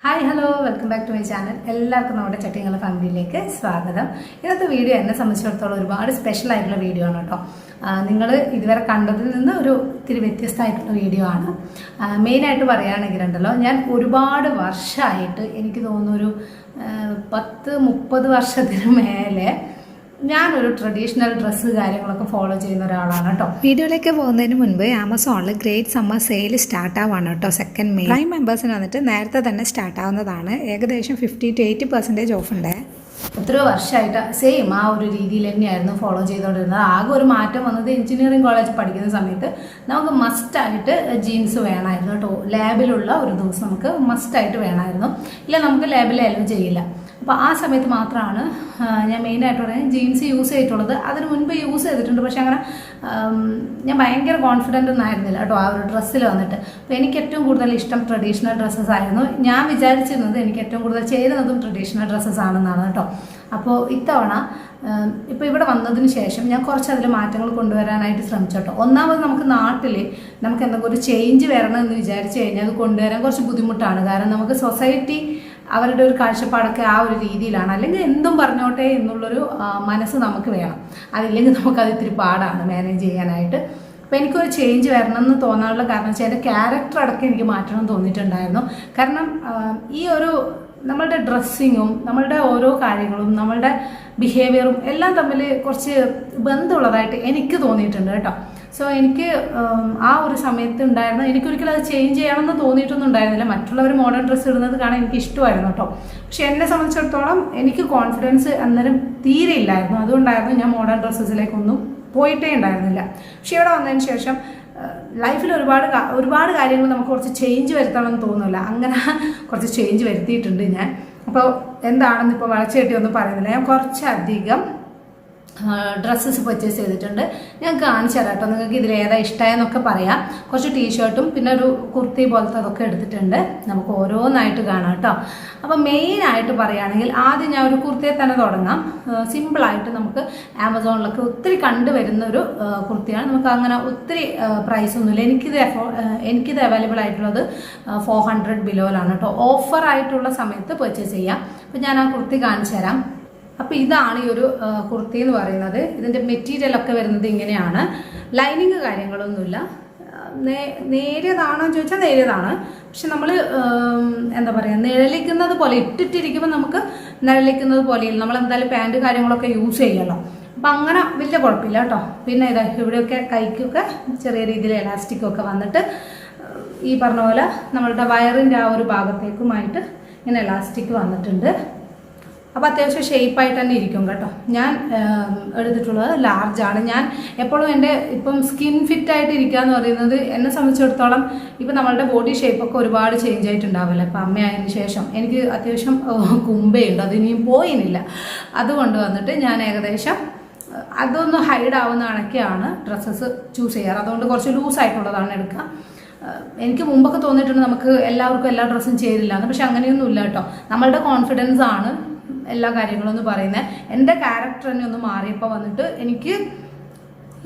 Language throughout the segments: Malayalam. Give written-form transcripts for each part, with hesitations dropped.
Hi hello welcome back to my channel. എല്ലാവർക്കും നമ്മുടെ ചട്ടിങ്ങള ഫാമിലിയിലേക്ക് സ്വാഗതം. ഇന്നത്തെ വീഡിയോ എന്നെ സംബന്ധിച്ചിടത്തോളം ഒരുപാട് സ്പെഷ്യൽ ആയിട്ടുള്ള വീഡിയോ ആണ് കേട്ടോ. നിങ്ങൾ ഇതുവരെ കണ്ടതിൽ നിന്ന് ഒരു ഇത്തിരി വ്യത്യസ്തമായിട്ടുള്ള വീഡിയോ ആണ്. മെയിനായിട്ട് പറയുകയാണെങ്കിൽ ഉണ്ടല്ലോ, ഞാൻ ഒരുപാട് വർഷമായിട്ട് എനിക്ക് തോന്നുന്നു ഒരു 10-30 വർഷത്തിന് മേലെ ഞാനൊരു ട്രഡീഷണൽ ഡ്രസ്സ് കാര്യങ്ങളൊക്കെ ഫോളോ ചെയ്യുന്ന ഒരാളാണ് കേട്ടോ. വീഡിയോയിലേക്ക് പോകുന്നതിന് മുൻപ് ആമസോണിൽ ഗ്രേറ്റ് സമ്മർ സെയിൽ സ്റ്റാർട്ട് ആവാണ് കേട്ടോ. 2 മെയ് പ്രൈം മെമ്പേഴ്സിന് വന്നിട്ട് നേരത്തെ തന്നെ സ്റ്റാർട്ട് ആവുന്നതാണ്. ഏകദേശം 50 to 80% ഓഫ് ഉണ്ട്. എത്രയോ വർഷമായിട്ട് സെയിം ആ ഒരു രീതിയിൽ തന്നെയായിരുന്നു ഫോളോ ചെയ്തുകൊണ്ടിരുന്നത്. ആകെ ഒരു മാറ്റം വന്നത് എഞ്ചിനീയറിംഗ് കോളേജ് പഠിക്കുന്ന സമയത്ത് നമുക്ക് മസ്റ്റായിട്ട് ജീൻസ് വേണമായിരുന്നു കേട്ടോ. ലാബിലുള്ള ഒരു ദിവസം നമുക്ക് മസ്റ്റായിട്ട് വേണമായിരുന്നു, ഇല്ല നമുക്ക് ലാബിൽ അലോ ചെയ്യില്ല. അപ്പോൾ ആ സമയത്ത് മാത്രമാണ് ഞാൻ മെയിനായിട്ട് പറയുന്നത് ജീൻസ് യൂസ് ചെയ്തിട്ടുള്ളത്. അതിന് മുൻപ് യൂസ് ചെയ്തിട്ടുണ്ട്, പക്ഷെ അങ്ങനെ ഞാൻ ഭയങ്കര കോൺഫിഡൻ്റ് ഒന്നും ആയിരുന്നില്ല കേട്ടോ ആ ഒരു ഡ്രസ്സിൽ വന്നിട്ട്. അപ്പോൾ എനിക്ക് ഏറ്റവും കൂടുതൽ ഇഷ്ടം ട്രഡീഷണൽ ഡ്രസ്സസ് ആയിരുന്നു. ഞാൻ വിചാരിച്ചിരുന്നത് എനിക്ക് ഏറ്റവും കൂടുതൽ ചേരുന്നതും ട്രഡീഷണൽ ഡ്രസ്സസ് ആണെന്നാണ് കേട്ടോ. അപ്പോൾ ഇത്തവണ ഇപ്പോൾ ഇവിടെ വന്നതിന് ശേഷം ഞാൻ കുറച്ച് അതിൽ മാറ്റങ്ങൾ കൊണ്ടുവരാനായിട്ട് ശ്രമിച്ചു കേട്ടോ. ഒന്നാമത് നമുക്ക് നാട്ടിൽ നമുക്ക് എന്തെങ്കിലും ഒരു ചേഞ്ച് വരണമെന്ന് വിചാരിച്ചു കഴിഞ്ഞാൽ അത് കൊണ്ടുവരാൻ കുറച്ച് ബുദ്ധിമുട്ടാണ്. കാരണം നമുക്ക് സൊസൈറ്റി അവരുടെ ഒരു കാഴ്ചപ്പാടൊക്കെ ആ ഒരു രീതിയിലാണ്, അല്ലെങ്കിൽ എന്തും പറഞ്ഞോട്ടെ എന്നുള്ളൊരു മനസ്സ് നമുക്ക് വേണം. അതില്ലെങ്കിൽ നമുക്കത് ഇത്തിരി പാടാണ് മാനേജ് ചെയ്യാനായിട്ട്. അപ്പോൾ എനിക്കൊരു ചേഞ്ച് വരണം എന്ന് തോന്നാനുള്ള കാരണം വെച്ചാൽ എൻ്റെ ക്യാരക്ടർ അടക്കം എനിക്ക് മാറ്റണം തോന്നിയിട്ടുണ്ടായിരുന്നു. കാരണം ഈ ഒരു നമ്മളുടെ ഡ്രസ്സിങ്ങും നമ്മളുടെ ഓരോ കാര്യങ്ങളും നമ്മളുടെ ബിഹേവിയറും എല്ലാം തമ്മിൽ കുറച്ച് ബന്ധമുള്ളതായിട്ട് എനിക്ക് തോന്നിയിട്ടുണ്ട് കേട്ടോ. സോ എനിക്ക് ആ ഒരു സമയത്ത് ഉണ്ടായിരുന്ന എനിക്കൊരിക്കലും അത് ചേഞ്ച് ചെയ്യണമെന്ന് തോന്നിയിട്ടൊന്നും ഉണ്ടായിരുന്നില്ല. മറ്റുള്ളവർ മോഡേൺ ഡ്രസ്സ് ഇടുന്നത് കാണാൻ എനിക്ക് ഇഷ്ടമായിരുന്നു കേട്ടോ. പക്ഷെ എന്നെ സംബന്ധിച്ചിടത്തോളം എനിക്ക് കോൺഫിഡൻസ് അന്നേരം തീരെ ഇല്ലായിരുന്നു. അതുകൊണ്ടായിരുന്നു ഞാൻ മോഡേൺ ഡ്രസ്സസിലേക്കൊന്നും പോയിട്ടേ ഉണ്ടായിരുന്നില്ല. പക്ഷെ ഇവിടെ വന്നതിന് ശേഷം ലൈഫിൽ ഒരുപാട് കാര്യങ്ങൾ നമുക്ക് കുറച്ച് ചേഞ്ച് വരുത്തണമെന്ന് തോന്നുന്നില്ല. അങ്ങനെ കുറച്ച് ചേഞ്ച് വരുത്തിയിട്ടുണ്ട് ഞാൻ. അപ്പോൾ എന്താണെന്ന് ഇപ്പോൾ വളച്ചേട്ടി ഒന്നും പറയുന്നില്ല. ഞാൻ കുറച്ചധികം ഡ്രസ്സസ് പർച്ചേസ് ചെയ്തിട്ടുണ്ട്. ഞാൻ കാണിച്ചു തരാം കേട്ടോ. നിങ്ങൾക്ക് ഇതിൽ ഏതാ ഇഷ്ടമായെന്നൊക്കെ പറയാം. കുറച്ച് ടീഷർട്ടും പിന്നെ ഒരു കുർത്തി പോലത്തെ അതൊക്കെ എടുത്തിട്ടുണ്ട്. നമുക്ക് ഓരോന്നായിട്ട് കാണാം കേട്ടോ. അപ്പം മെയിനായിട്ട് പറയുകയാണെങ്കിൽ ആദ്യം ഞാൻ ഒരു കുർത്തിയെ തന്നെ തുടങ്ങാം. സിമ്പിളായിട്ട് നമുക്ക് ആമസോണിലൊക്കെ ഒത്തിരി കണ്ടുവരുന്ന ഒരു കുർത്തിയാണ്. നമുക്ക് അങ്ങനെ ഒത്തിരി പ്രൈസൊന്നുമില്ല. എനിക്കിത് അവൈലബിൾ ആയിട്ടുള്ളത് 400 ബിലോയിലാണ് കേട്ടോ. ഓഫറായിട്ടുള്ള സമയത്ത് പർച്ചേസ് ചെയ്യാം. അപ്പം ഞാൻ ആ കുർത്തി കാണിച്ചു തരാം. അപ്പോൾ ഇതാണ് ഈ ഒരു കുർത്തി എന്ന് പറയുന്നത്. ഇതിൻ്റെ മെറ്റീരിയലൊക്കെ വരുന്നത് ഇങ്ങനെയാണ്. ലൈനിങ് കാര്യങ്ങളൊന്നുമില്ല. നേരിയതാണോ എന്ന് ചോദിച്ചാൽ നേരിയതാണ്. പക്ഷെ നമ്മൾ എന്താ പറയുക, നിഴലിക്കുന്നത് പോലെ ഇട്ടിട്ടിരിക്കുമ്പോൾ നമുക്ക് നിഴലിക്കുന്നത് പോലെയില്ല. നമ്മൾ എന്തായാലും പാൻറ്റ് കാര്യങ്ങളൊക്കെ യൂസ് ചെയ്യുമല്ലോ. അപ്പം അങ്ങനെ വലിയ കുഴപ്പമില്ല കേട്ടോ. പിന്നെ ഇതാ ഇവിടെയൊക്കെ കൈക്കൊക്കെ ചെറിയ രീതിയിൽ എലാസ്റ്റിക്കൊക്കെ വന്നിട്ട് ഈ പറഞ്ഞ പോലെ നമ്മളുടെ വയറിൻ്റെ ആ ഒരു ഭാഗത്തേക്കുമായിട്ട് ഇങ്ങനെ എലാസ്റ്റിക് വന്നിട്ടുണ്ട്. അപ്പോൾ അത്യാവശ്യം ഷേപ്പായിട്ട് തന്നെ ഇരിക്കും കേട്ടോ. ഞാൻ എടുത്തിട്ടുള്ളത് ലാർജാണ്. ഞാൻ എപ്പോഴും എൻ്റെ ഇപ്പം സ്കിൻ ഫിറ്റായിട്ട് ഇരിക്കുക എന്ന് പറയുന്നത് എന്നെ സംബന്ധിച്ചിടത്തോളം ഇപ്പം നമ്മളുടെ ബോഡി ഷേപ്പൊക്കെ ഒരുപാട് ചേഞ്ച് ആയിട്ടുണ്ടാവില്ല. ഇപ്പം അമ്മയായതിനു ശേഷം എനിക്ക് അത്യാവശ്യം കുമ്പയുണ്ട്, അതിനിയും പോയിനില്ല. അതുകൊണ്ട് വന്നിട്ട് ഞാൻ ഏകദേശം അതൊന്ന് ഹൈഡ് ആവുന്ന കണക്കെയാണ് ഡ്രസ്സസ് ചൂസ് ചെയ്യാറ്. അതുകൊണ്ട് കുറച്ച് ലൂസായിട്ടുള്ളതാണ് എടുക്കുക. എനിക്ക് മുമ്പൊക്കെ തോന്നിയിട്ടുണ്ട് നമുക്ക് എല്ലാവർക്കും എല്ലാ ഡ്രസ്സും ചേരില്ല എന്ന്. പക്ഷെ അങ്ങനെയൊന്നും ഇല്ല കേട്ടോ. നമ്മളുടെ കോൺഫിഡൻസ് ആണ് എല്ലാ കാര്യങ്ങളും എന്ന് പറയുന്നത്. എൻ്റെ ക്യാരക്ടർ തന്നെ ഒന്ന് മാറിയപ്പോൾ വന്നിട്ട് എനിക്ക്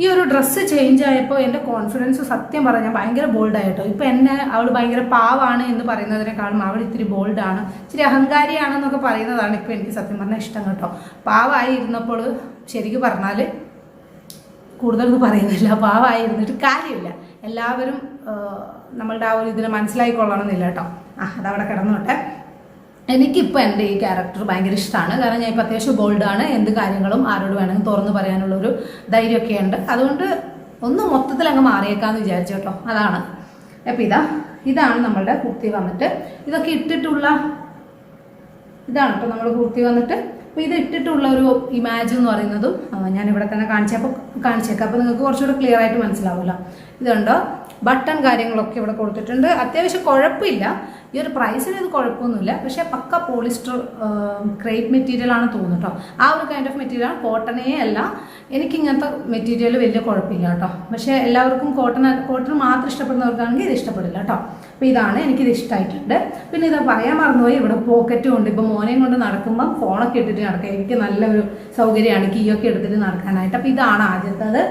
ഈ ഒരു ഡ്രസ്സ് ചേഞ്ച് ആയപ്പോൾ എൻ്റെ കോൺഫിഡൻസ് സത്യം പറഞ്ഞാൽ ഭയങ്കര ബോൾഡായിട്ടോ. ഇപ്പം എന്നെ അവൾ ഭയങ്കര പാവാണ് എന്ന് പറയുന്നതിനേക്കാളും അവൾ ഇത്തിരി ബോൾഡാണ്, ഇച്ചിരി അഹങ്കാരിയാണെന്നൊക്കെ പറയുന്നതാണ് ഇപ്പോൾ എനിക്ക് സത്യം പറഞ്ഞാൽ ഇഷ്ടം കേട്ടോ. പാവായി ഇരുന്നപ്പോൾ ശരിക്കും പറഞ്ഞാൽ കൂടുതലൊന്നും പറയുന്നില്ല. പാവായി ഇരുന്നിട്ട് കാര്യമില്ല. എല്ലാവരും നമ്മളുടെ ആ ഒരു ഇതിനെ മനസ്സിലായിക്കൊള്ളണമെന്നില്ല കേട്ടോ. അതവിടെ കിടന്നോട്ടെ. എനിക്കിപ്പോൾ എൻ്റെ ഈ ക്യാരക്ടർ ഭയങ്കര ഇഷ്ടമാണ്. കാരണം ഞാൻ ഇപ്പോൾ അത്യാവശ്യം ബോൾഡാണ്. എന്ത് കാര്യങ്ങളും ആരോട് വേണമെങ്കിൽ തുറന്ന് പറയാനുള്ളൊരു ധൈര്യമൊക്കെ ഉണ്ട്. അതുകൊണ്ട് ഒന്ന് മൊത്തത്തിൽ അങ്ങ് മാറിയേക്കാമെന്ന് വിചാരിച്ചു കേട്ടോ. അതാണ്. അപ്പോൾ ഇതാണ് നമ്മളുടെ കുർത്തി വന്നിട്ട്. ഇതൊക്കെ ഇട്ടിട്ടുള്ള ഇതാണ് കേട്ടോ നമ്മുടെ കുർത്തി വന്നിട്ട്. അപ്പോൾ ഇത് ഇട്ടിട്ടുള്ള ഒരു ഇമാജ് എന്ന് പറയുന്നതും ഞാനിവിടെ തന്നെ കാണിച്ചേക്കാം. അപ്പോൾ നിങ്ങൾക്ക് കുറച്ചുകൂടെ ക്ലിയർ ആയിട്ട് മനസ്സിലാവുമല്ലോ. ഇതുണ്ടോ, ബട്ടൺ കാര്യങ്ങളൊക്കെ ഇവിടെ കൊടുത്തിട്ടുണ്ട്. അത്യാവശ്യം കുഴപ്പമില്ല. ഈ ഒരു പ്രൈസിന് ഇത് കുഴപ്പമൊന്നുമില്ല. പക്ഷേ പക്ക പോളിസ്റ്റർ ക്രേപ്പ് മെറ്റീരിയലാണ് തോന്നുന്നു കേട്ടോ. ആ ഒരു കൈൻഡ് ഓഫ് മെറ്റീരിയലാണ്, കോട്ടണേ അല്ല. എനിക്കിങ്ങനത്തെ മെറ്റീരിയൽ വലിയ കുഴപ്പമില്ല കേട്ടോ. പക്ഷേ എല്ലാവർക്കും കോട്ടൺ മാത്രം ഇഷ്ടപ്പെടുന്നവർക്കാണെങ്കിൽ ഇത് ഇഷ്ടപ്പെടില്ല കേട്ടോ. അപ്പോൾ ഇതാണ്, എനിക്കിത് ഇഷ്ടമായിട്ടുണ്ട്. പിന്നെ ഇത് പറയാൻ മറന്നുപോയി, ഇവിടെ പോക്കറ്റും ഉണ്ട്. ഇപ്പോൾ മോനെയും കൊണ്ട് നടക്കുമ്പം ഫോണൊക്കെ ഇട്ടിട്ട് നടക്കുക എനിക്ക് നല്ലൊരു സൗകര്യമാണ്, കീയൊക്കെ എടുത്തിട്ട് നടക്കാനായിട്ട്. അപ്പോൾ ഇതാണ് ആദ്യത്തേത്.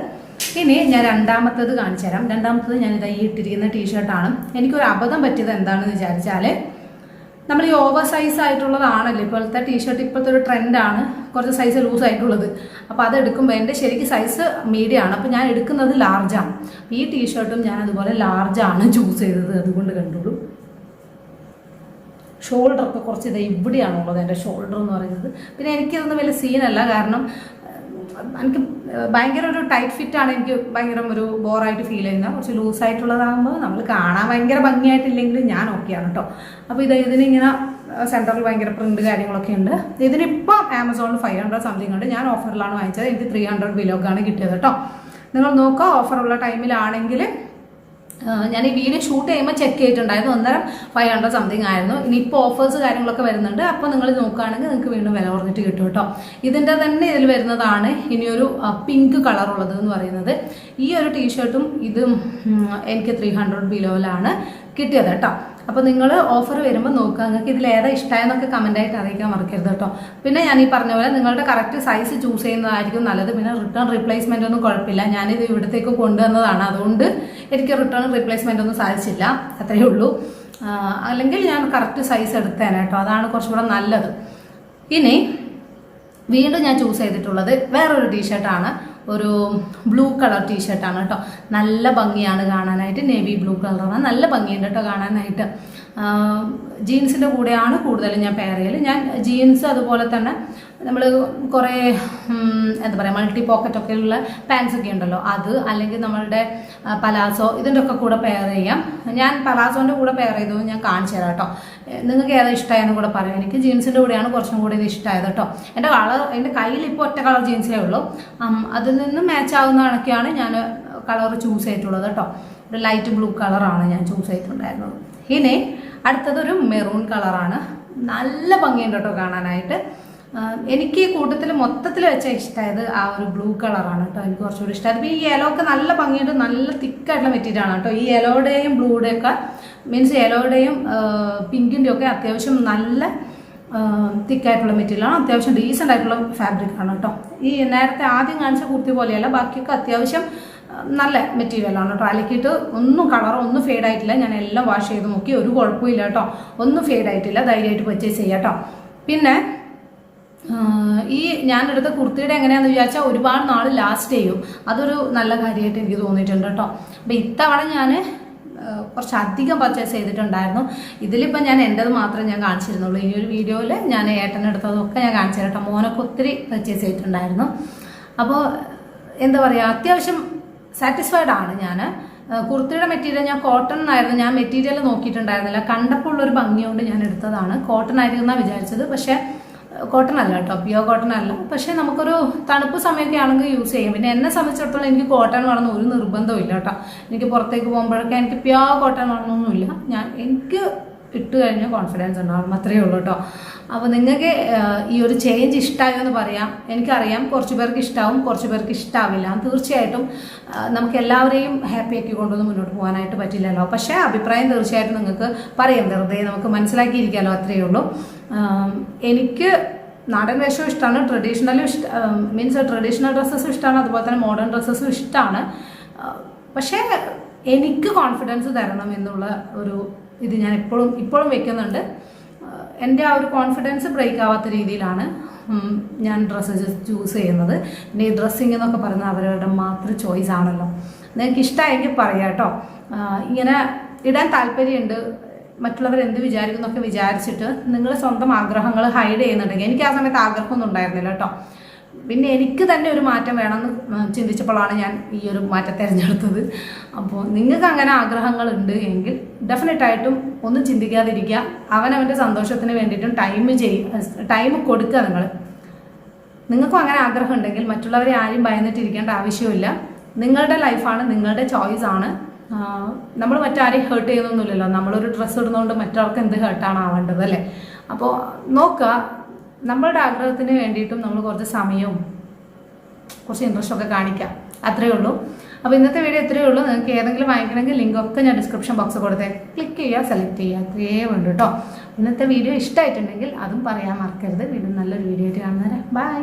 ഇനി ഞാൻ രണ്ടാമത്തത് കാണിച്ചു തരാം. രണ്ടാമത്തത് ഞാനിതാ ഈ ഇട്ടിരിക്കുന്ന ടീഷർട്ടാണ്. എനിക്കൊരു അബദ്ധം പറ്റിയത് എന്താണെന്ന് വിചാരിച്ചാൽ നമ്മൾ ഈ ഓവർ സൈസ് ആയിട്ടുള്ളതാണല്ലോ ഇപ്പോഴത്തെ ടീഷർട്ട്, ഇപ്പോഴത്തെ ഒരു ട്രെൻഡാണ് കുറച്ച് സൈസ് ലൂസ് ആയിട്ടുള്ളത്. അപ്പോൾ അത് എടുക്കുമ്പോൾ എൻ്റെ ശരിക്കും സൈസ് മീഡിയം ആണ്, അപ്പോൾ ഞാൻ എടുക്കുന്നത് ലാർജാണ്. ഈ ടീഷർട്ടും ഞാൻ അതുപോലെ ലാർജാണ് ചൂസ് ചെയ്തത്, അതുകൊണ്ട് കണ്ടോളൂ. ഷോൾഡറൊക്കെ കുറച്ച് ഇവിടെയാണുള്ളത് എൻ്റെ ഷോൾഡർ എന്ന് പറയുന്നത്. പിന്നെ എനിക്കതൊന്നും വലിയ സീനല്ല, കാരണം എനിക്ക് ഭയങ്കര ഒരു ടൈറ്റ് ഫിറ്റാണ് എനിക്ക് ഭയങ്കര ഒരു ബോറായിട്ട് ഫീൽ ചെയ്യുന്നത്. കുറച്ച് ലൂസായിട്ടുള്ളതാകുമ്പോൾ നമ്മൾ കാണാൻ ഭയങ്കര ഭംഗിയായിട്ടില്ലെങ്കിലും ഞാൻ ഓക്കെയാണ് കേട്ടോ. അപ്പോൾ ഇതിനിങ്ങനെ സെൻറ്ററിൽ ഭയങ്കര പ്രിന്റ് കാര്യങ്ങളൊക്കെ ഉണ്ട്. ഇതിനിപ്പോൾ ആമസോണിൽ 500 സംതിങ് ഉണ്ട്. ഞാൻ ഓഫറിലാണ് വാങ്ങിച്ചത്, എനിക്ക് 300 ബിലോക്കാണ് കിട്ടിയത് കേട്ടോ. നിങ്ങൾ നോക്കുക, ഓഫറുള്ള ടൈമിലാണെങ്കിൽ ഞാൻ ഈ വീഡിയോ ഷൂട്ട് ചെയ്യുമ്പോൾ ചെക്ക് ചെയ്തിട്ടുണ്ടായിരുന്നു, അന്നേരം 500 സംതിങ് ആയിരുന്നു. ഇനിയിപ്പോൾ ഓഫേഴ്സ് കാര്യങ്ങളൊക്കെ വരുന്നുണ്ട്, അപ്പോൾ നിങ്ങൾ നോക്കുകയാണെങ്കിൽ നിങ്ങൾക്ക് വീണ്ടും വില കുറഞ്ഞിട്ട് കിട്ടും കേട്ടോ. ഇതിൻ്റെ തന്നെ ഇതിൽ വരുന്നതാണ് ഇനിയൊരു പിങ്ക് കളറുള്ളത് എന്ന് പറയുന്നത്. ഈ ഒരു ടീഷർട്ടും ഇതും എനിക്ക് 300 ബിലോയിലാണ് കിട്ടിയത് കേട്ടോ. അപ്പോൾ നിങ്ങൾ ഓഫർ വരുമ്പോൾ നോക്കുക, നിങ്ങൾക്ക് ഇതിൽ ഏതാ ഇഷ്ടമായെന്നൊക്കെ കമൻറ്റായിട്ട് അറിയിക്കാൻ മറക്കരുത് കേട്ടോ. പിന്നെ ഞാൻ ഈ പറഞ്ഞ പോലെ നിങ്ങളുടെ കറക്റ്റ് സൈസ് ചൂസ് ചെയ്യുന്നതായിരിക്കും നല്ലത്. പിന്നെ റിട്ടേൺ റീപ്ലേസ്മെൻ്റ് ഒന്നും കുഴപ്പമില്ല, ഞാനിത് ഇവിടത്തേക്ക് കൊണ്ടുവന്നതാണ്, അതുകൊണ്ട് എനിക്ക് റിട്ടേൺ റീപ്ലേസ്മെൻ്റ് ഒന്നും സാധിച്ചില്ല, അത്രയേ ഉള്ളൂ. അല്ലെങ്കിൽ ഞാൻ കറക്റ്റ് സൈസ് എടുത്തേനെ കേട്ടോ, അതാണ് കുറച്ചുകൂടെ നല്ലത്. ഇനി വീണ്ടും ഞാൻ ചൂസ് ചെയ്തിട്ടുള്ളത് വേറൊരു ടീഷർട്ടാണ്, ഒരു ബ്ലൂ കളർ ടീഷർട്ടാണ് കേട്ടോ. നല്ല ഭംഗിയാണ് കാണാനായിട്ട്, നേവി ബ്ലൂ കളറാണ്, നല്ല ഭംഗിയുണ്ട് കേട്ടോ കാണാനായിട്ട്. ജീൻസിൻ്റെ കൂടെയാണ് കൂടുതലും ഞാൻ പെയർ ചെയ്യൽ. ഞാൻ ജീൻസ് അതുപോലെ തന്നെ നമ്മൾ കുറേ എന്താ പറയുക മൾട്ടി പോക്കറ്റൊക്കെ ഉള്ള പാൻസ് ഒക്കെ ഉണ്ടല്ലോ, അത് അല്ലെങ്കിൽ നമ്മളുടെ പലാസോ ഇതിൻ്റെ ഒക്കെ കൂടെ പെയർ ചെയ്യാം. ഞാൻ പലാസോൻ്റെ കൂടെ പെയർ ചെയ്തത് ഞാൻ കാണിച്ചു തരാം കേട്ടോ. നിങ്ങൾക്ക് ഏതാ ഇഷ്ടമായെന്ന് കൂടെ പറയാം. എനിക്ക് ജീൻസിൻ്റെ കൂടെയാണ് കുറച്ചും കൂടി ഇത് ഇഷ്ടമായത് കേട്ടോ. എൻ്റെ കയ്യിൽ ഇപ്പോൾ ഒറ്റ കളർ ജീൻസേ ഉള്ളൂ, അതിൽ നിന്ന് മാച്ച് ആവുന്ന കണക്കെയാണ് ഞാൻ കളർ ചൂസ് ചെയ്തിട്ടുള്ളത് കേട്ടോ. ഒരു ലൈറ്റ് ബ്ലൂ കളറാണ് ഞാൻ ചൂസ് ചെയ്തിട്ടുണ്ടായിരുന്നത്. ഇനി അടുത്തതൊരു മെറൂൺ കളറാണ്, നല്ല ഭംഗിയുണ്ട് കേട്ടോ കാണാനായിട്ട്. എനിക്ക് ഈ കൂട്ടത്തിൽ മൊത്തത്തിൽ വെച്ച ഇഷ്ടമായത് ആ ഒരു ബ്ലൂ കളറാണ് കേട്ടോ, എനിക്ക് കുറച്ചുകൂടി ഇഷ്ടമായത്. ഇപ്പോൾ ഈ യെല്ലോ ഒക്കെ നല്ല ഭംഗിയുണ്ട്, നല്ല തിക്കായിട്ടുള്ള മെറ്റീരിയലാണ് കേട്ടോ. ഈ യെല്ലോയുടെയും ബ്ലൂയുടെയും ഒക്കെ മീൻസ് യെല്ലോയുടെയും പിങ്കിൻ്റെയും ഒക്കെ അത്യാവശ്യം നല്ല തിക്കായിട്ടുള്ള മെറ്റീരിയലാണ്, അത്യാവശ്യം ഡീസൻ്റ് ആയിട്ടുള്ള ഫാബ്രിക്കാണ് കേട്ടോ. ഈ നേരത്തെ ആദ്യം കാണിച്ച കുർത്തി പോലെയല്ല, ബാക്കിയൊക്കെ അത്യാവശ്യം നല്ല മെറ്റീരിയലാണ് കേട്ടോ. അലക്കിയിട്ട് ഒന്നും കളർ ഒന്നും ഫെയ്ഡ് ആയിട്ടില്ല, ഞാൻ എല്ലാം വാഷ് ചെയ്ത് നോക്കി, ഒരു കുഴപ്പമില്ല കേട്ടോ, ഒന്നും ഫെയ്ഡ് ആയിട്ടില്ല, ധൈര്യമായിട്ട് പർച്ചേസ് ചെയ്യാം കേട്ടോ. പിന്നെ ഈ ഞാനെടുത്ത കുർത്തിയുടെ എങ്ങനെയാണെന്ന് വിചാരിച്ചാൽ ഒരുപാട് നാൾ ലാസ്റ്റ് ചെയ്യും, അതൊരു നല്ല കാര്യമായിട്ട് എനിക്ക് തോന്നിയിട്ടുണ്ട് കേട്ടോ. അപ്പോൾ ഇത്തവണ ഞാൻ കുറച്ചധികം പർച്ചേസ് ചെയ്തിട്ടുണ്ടായിരുന്നു. ഇതിലിപ്പോൾ ഞാൻ എൻ്റെത് മാത്രമേ ഞാൻ കാണിച്ചിരുന്നുള്ളൂ. ഈ ഒരു വീഡിയോയിൽ ഞാൻ ഏട്ടനെടുത്തതൊക്കെ ഞാൻ കാണിച്ചു തരാം കേട്ടോ. മോനൊക്കെ ഒത്തിരി പർച്ചേസ് ചെയ്തിട്ടുണ്ടായിരുന്നു. അപ്പോൾ എന്താ പറയുക, അത്യാവശ്യം സാറ്റിസ്ഫൈഡ് ആണ് ഞാൻ. കുർത്തിയുടെ മെറ്റീരിയൽ ഞാൻ കോട്ടൺ ആയിരുന്നു, ഞാൻ മെറ്റീരിയൽ നോക്കിയിട്ടുണ്ടായിരുന്നില്ല, കണ്ടപ്പോൾ ഉള്ളൊരു ഭംഗിയുകൊണ്ട് ഞാൻ എടുത്തതാണ്. കോട്ടൺ ആയിരിക്കും എന്നാണ് വിചാരിച്ചത്, പക്ഷേ കോട്ടൺ അല്ല കേട്ടോ, പ്യുവർ കോട്ടൺ അല്ല. പക്ഷേ നമുക്കൊരു തണുപ്പ് സമയമൊക്കെ ആണെങ്കിൽ യൂസ് ചെയ്യും. പിന്നെ എന്നെ സംബന്ധിച്ചിടത്തോളം എനിക്ക് കോട്ടൺ വേണമെന്ന് ഒരു നിർബന്ധവും ഇല്ല കേട്ടോ. എനിക്ക് പുറത്തേക്ക് പോകുമ്പോഴൊക്കെ എനിക്ക് പ്യുവർ കോട്ടൺ വേണമെന്നൊന്നുമില്ല, എനിക്ക് ഇട്ട് കഴിഞ്ഞാൽ കോൺഫിഡൻസ് ഉണ്ടാവും, അത്രയേ ഉള്ളൂ കേട്ടോ. അപ്പോൾ നിങ്ങൾക്ക് ഈ ഒരു ചേഞ്ച് ഇഷ്ടമായോ എന്ന് പറയാം. എനിക്കറിയാം കുറച്ച് പേർക്ക് ഇഷ്ടമാവും, കുറച്ച് പേർക്ക് ഇഷ്ടാവില്ല. തീർച്ചയായിട്ടും നമുക്ക് എല്ലാവരെയും ഹാപ്പി ആക്കി കൊണ്ടൊന്നും മുന്നോട്ട് പോകാനായിട്ട് പറ്റില്ലല്ലോ. പക്ഷേ അഭിപ്രായം തീർച്ചയായിട്ടും നിങ്ങൾക്ക് പറയാം, വെറുതെ നമുക്ക് മനസ്സിലാക്കിയിരിക്കാമല്ലോ, അത്രയേ ഉള്ളൂ. എനിക്ക് നാടൻ വേഷവും ഇഷ്ടമാണ്, ട്രഡീഷണലും മീൻസ് ട്രഡീഷണൽ ഡ്രസ്സസും ഇഷ്ടമാണ്, അതുപോലെ തന്നെ മോഡേൺ ഡ്രസ്സസും ഇഷ്ടമാണ്. പക്ഷേ എനിക്ക് കോൺഫിഡൻസ് തരണം എന്നുള്ള ഒരു ഇത് ഞാൻ ഇപ്പോഴും വെക്കുന്നുണ്ട്. എൻ്റെ ആ ഒരു കോൺഫിഡൻസ് ബ്രേക്ക് ആവാത്ത രീതിയിലാണ് ഞാൻ ഡ്രസ്സ് ചൂസ് ചെയ്യുന്നത്. പിന്നെ ഈ ഡ്രസ്സിങ് എന്നൊക്കെ പറയുന്നത് അവരവരുടെ മാത്രം ചോയ്സ് ആണല്ലോ. നിങ്ങൾക്ക് ഇഷ്ടമായെങ്കിൽ പറയാം കേട്ടോ. ഇങ്ങനെ ഇടാൻ താല്പര്യമുണ്ട്, മറ്റുള്ളവർ എന്ത് വിചാരിക്കും എന്നൊക്കെ വിചാരിച്ചിട്ട് നിങ്ങൾ സ്വന്തം ആഗ്രഹങ്ങൾ ഹൈഡ് ചെയ്യുന്നുണ്ടെങ്കിൽ, എനിക്ക് ആ സമയത്ത് ആഗ്രഹമൊന്നും ഉണ്ടായിരുന്നില്ല കേട്ടോ. പിന്നെ എനിക്ക് തന്നെ ഒരു മാറ്റം വേണമെന്ന് ചിന്തിച്ചപ്പോഴാണ് ഞാൻ ഈ ഒരു മാറ്റം തിരഞ്ഞെടുത്തത്. അപ്പോൾ നിങ്ങൾക്ക് അങ്ങനെ ആഗ്രഹങ്ങളുണ്ട് എങ്കിൽ ഡെഫിനറ്റായിട്ടും ഒന്നും ചിന്തിക്കാതിരിക്കുക. അവനവൻ്റെ സന്തോഷത്തിന് വേണ്ടിയിട്ടും ടൈം കൊടുക്കുക. നിങ്ങൾക്കും അങ്ങനെ ആഗ്രഹം ഉണ്ടെങ്കിൽ മറ്റുള്ളവരെ ആരും ഭയന്നിട്ടിരിക്കേണ്ട ആവശ്യമില്ല. നിങ്ങളുടെ ലൈഫാണ്, നിങ്ങളുടെ ചോയ്സാണ്. നമ്മൾ മറ്റാരെയും ഹേർട്ട് ചെയ്യുന്നൊന്നുമില്ലല്ലോ. നമ്മളൊരു ഡ്രസ്സ് ഇടുന്നതുകൊണ്ട് മറ്റവർക്ക് എന്ത് ഹേർട്ടാണ് ആവേണ്ടത് അല്ലേ? അപ്പോൾ നോക്കുക, നമ്മളുടെ ആഗ്രഹത്തിന് വേണ്ടിയിട്ടും നമ്മൾ കുറച്ച് സമയവും കുറച്ച് ഇൻട്രസ്റ്റൊക്കെ കാണിക്കാം, അത്രയേ ഉള്ളൂ. അപ്പോൾ ഇന്നത്തെ വീഡിയോ ഇത്രയേ ഉള്ളൂ. നിങ്ങൾക്ക് ഏതെങ്കിലും വാങ്ങിക്കണമെങ്കിൽ ലിങ്കൊക്കെ ഞാൻ ഡിസ്ക്രിപ്ഷൻ ബോക്സ് കൊടുത്തേ, ക്ലിക്ക് ചെയ്യുക, സെലക്ട് ചെയ്യുക, അത്രയേ ഉണ്ട് കേട്ടോ. ഇന്നത്തെ വീഡിയോ ഇഷ്ടമായിട്ടുണ്ടെങ്കിൽ അതും പറയാൻ മറക്കരുത്. വീണ്ടും നല്ലൊരു വീഡിയോ ആയിട്ട് കാണുന്നവരെ ബൈ.